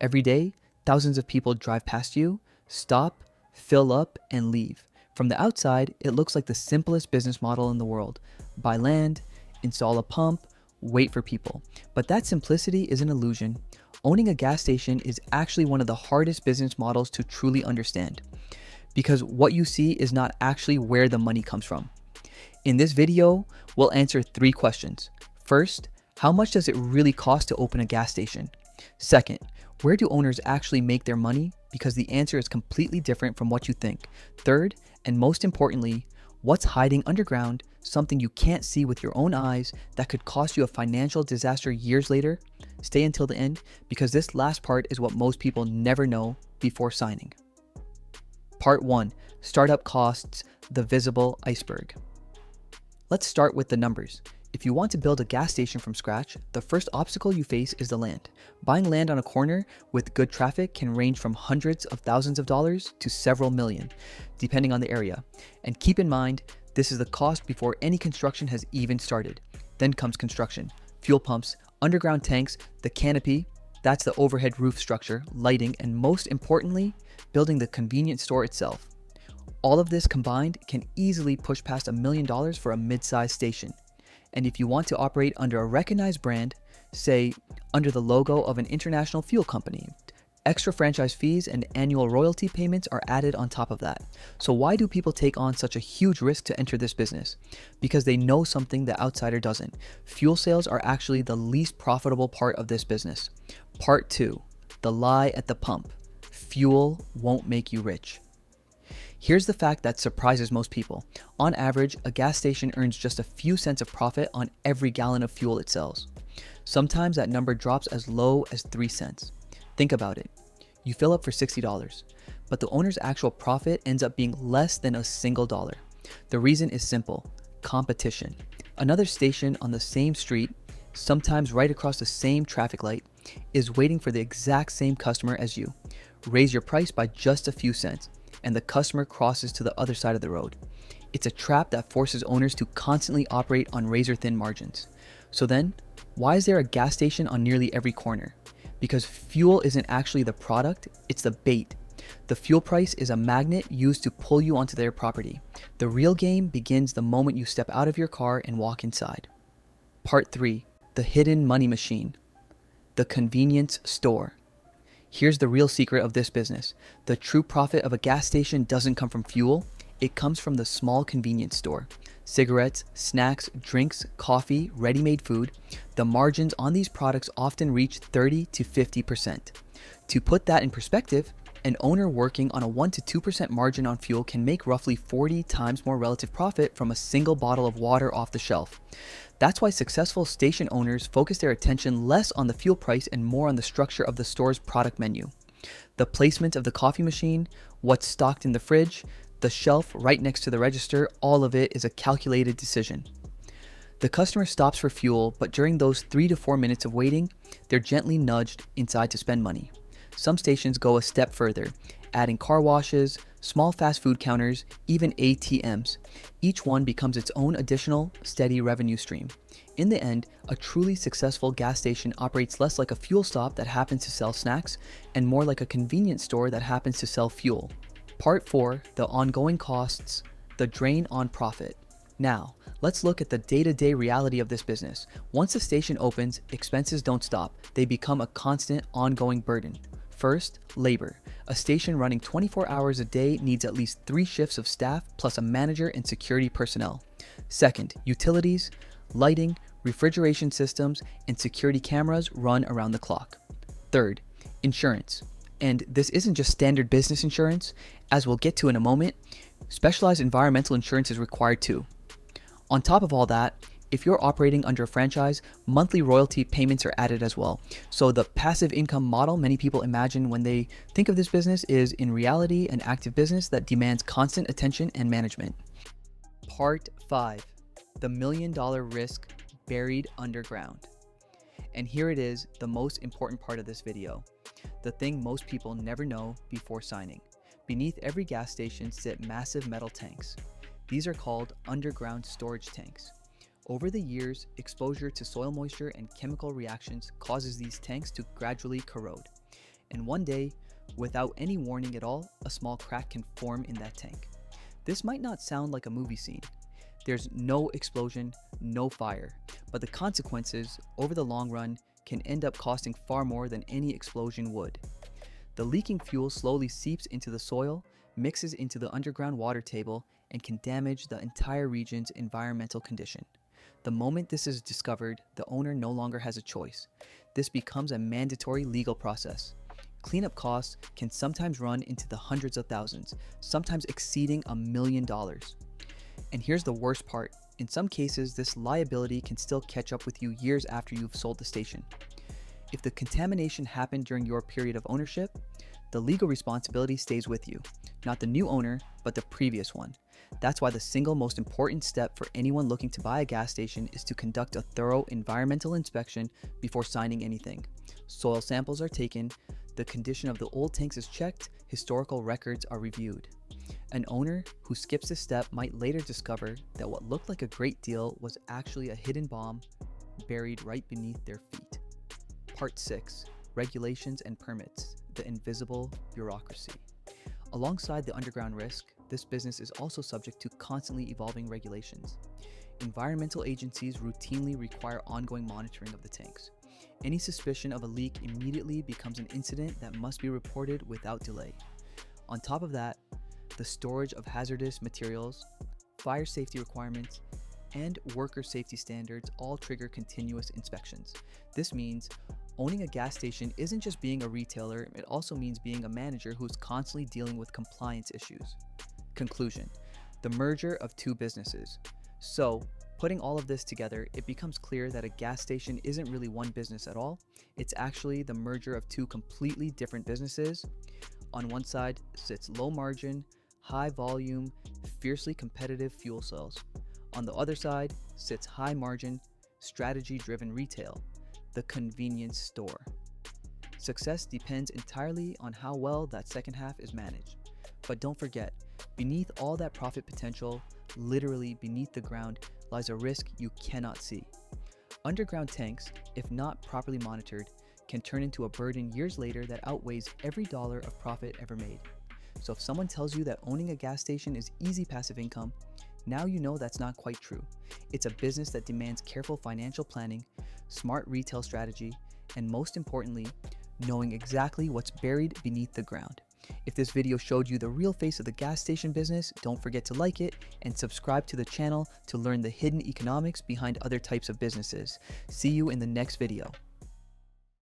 Every day, thousands of people drive past you, stop, fill up, and leave. From the outside, it looks like the simplest business model in the world. Buy land, install a pump, wait for people. But that simplicity is an illusion. Owning a gas station is actually one of the hardest business models to truly understand, because what you see is not actually where the money comes from. In this video, we'll answer 3 questions. First, how much does it really cost to open a gas station? Second, where do owners actually make their money? Because the answer is completely different from what you think. Third, and most importantly, what's hiding underground, something you can't see with your own eyes that could cost you a financial disaster years later? Stay until the end, because this last part is what most people never know before signing. Part 1. Startup costs, the visible iceberg. Let's start with the numbers. If you want to build a gas station from scratch, the first obstacle you face is the land. Buying land on a corner with good traffic can range from hundreds of thousands of dollars to several million, depending on the area. And keep in mind, this is the cost before any construction has even started. Then comes construction, fuel pumps, underground tanks, the canopy, that's the overhead roof structure, lighting, and most importantly, building the convenience store itself. All of this combined can easily push past $1 million for a mid-sized station. And if you want to operate under a recognized brand, say under the logo of an international fuel company, extra franchise fees and annual royalty payments are added on top of that. So why do people take on such a huge risk to enter this business? Because they know something the outsider doesn't. Fuel sales are actually the least profitable part of this business. Part 2, the lie at the pump. Fuel won't make you rich. Here's the fact that surprises most people. On average, a gas station earns just a few cents of profit on every gallon of fuel it sells. Sometimes that number drops as low as 3 cents. Think about it. You fill up for $60, but the owner's actual profit ends up being less than a single dollar. The reason is simple: competition. Another station on the same street, sometimes right across the same traffic light, is waiting for the exact same customer as you. Raise your price by just a few cents, and the customer crosses to the other side of the road. It's a trap that forces owners to constantly operate on razor-thin margins. So then, why is there a gas station on nearly every corner? Because fuel isn't actually the product, it's the bait. The fuel price is a magnet used to pull you onto their property. The real game begins the moment you step out of your car and walk inside. Part 3. The hidden money machine. The convenience store. Here's the real secret of this business. The true profit of a gas station doesn't come from fuel, it comes from the small convenience store. Cigarettes, snacks, drinks, coffee, ready-made food. The margins on these products often reach 30 to 50%. To put that in perspective, an owner working on a 1 to 2% margin on fuel can make roughly 40 times more relative profit from a single bottle of water off the shelf. That's why successful station owners focus their attention less on the fuel price and more on the structure of the store's product menu. The placement of the coffee machine, what's stocked in the fridge, the shelf right next to the register, all of it is a calculated decision. The customer stops for fuel, but during those 3 to 4 minutes of waiting, they're gently nudged inside to spend money. Some stations go a step further, adding car washes, small fast food counters, even ATMs. Each one becomes its own additional, steady revenue stream. In the end, a truly successful gas station operates less like a fuel stop that happens to sell snacks and more like a convenience store that happens to sell fuel. Part 4, the ongoing costs, the drain on profit. Now, let's look at the day-to-day reality of this business. Once a station opens, expenses don't stop. They become a constant, ongoing burden. First, labor. A station running 24 hours a day needs at least 3 shifts of staff plus a manager and security personnel. Second, utilities, lighting, refrigeration systems, and security cameras run around the clock. Third, insurance. And this isn't just standard business insurance. As we'll get to in a moment, specialized environmental insurance is required too. On top of all that, if you're operating under a franchise, monthly royalty payments are added as well. So the passive income model many people imagine when they think of this business is in reality an active business that demands constant attention and management. Part 5, the $1 million risk buried underground. And here it is, the most important part of this video. The thing most people never know before signing. Beneath every gas station sit massive metal tanks. These are called underground storage tanks. Over the years, exposure to soil moisture and chemical reactions causes these tanks to gradually corrode. And one day, without any warning at all, a small crack can form in that tank. This might not sound like a movie scene. There's no explosion, no fire, but the consequences, over the long run, can end up costing far more than any explosion would. The leaking fuel slowly seeps into the soil, mixes into the underground water table, and can damage the entire region's environmental condition. The moment this is discovered, the owner no longer has a choice. This becomes a mandatory legal process. Cleanup costs can sometimes run into the hundreds of thousands, sometimes exceeding $1 million. And here's the worst part. In some cases, this liability can still catch up with you years after you've sold the station. If the contamination happened during your period of ownership, the legal responsibility stays with you, not the new owner, but the previous one. That's why the single most important step for anyone looking to buy a gas station is to conduct a thorough environmental inspection before signing anything. Soil samples are taken, the condition of the old tanks is checked, historical records are reviewed. An owner who skips this step might later discover that what looked like a great deal was actually a hidden bomb buried right beneath their feet. Part 6. Regulations and Permits, the Invisible Bureaucracy. Alongside the underground risk, this business is also subject to constantly evolving regulations. Environmental agencies routinely require ongoing monitoring of the tanks. Any suspicion of a leak immediately becomes an incident that must be reported without delay. On top of that, the storage of hazardous materials, fire safety requirements, and worker safety standards all trigger continuous inspections. This means owning a gas station isn't just being a retailer, it also means being a manager who's constantly dealing with compliance issues. Conclusion: the merger of two businesses. So, putting all of this together, it becomes clear that a gas station isn't really one business at all. It's actually the merger of two completely different businesses. On one side sits low margin, high volume, fiercely competitive fuel cells. On the other side sits high margin, strategy driven retail, the convenience store. Success depends entirely on how well that second half is managed. But don't forget, beneath all that profit potential, literally beneath the ground, lies a risk you cannot see. Underground tanks, if not properly monitored, can turn into a burden years later that outweighs every dollar of profit ever made. So if someone tells you that owning a gas station is easy passive income, now you know that's not quite true. It's a business that demands careful financial planning, smart retail strategy, and most importantly, knowing exactly what's buried beneath the ground. If this video showed you the real face of the gas station business, don't forget to like it and subscribe to the channel to learn the hidden economics behind other types of businesses. See you in the next video.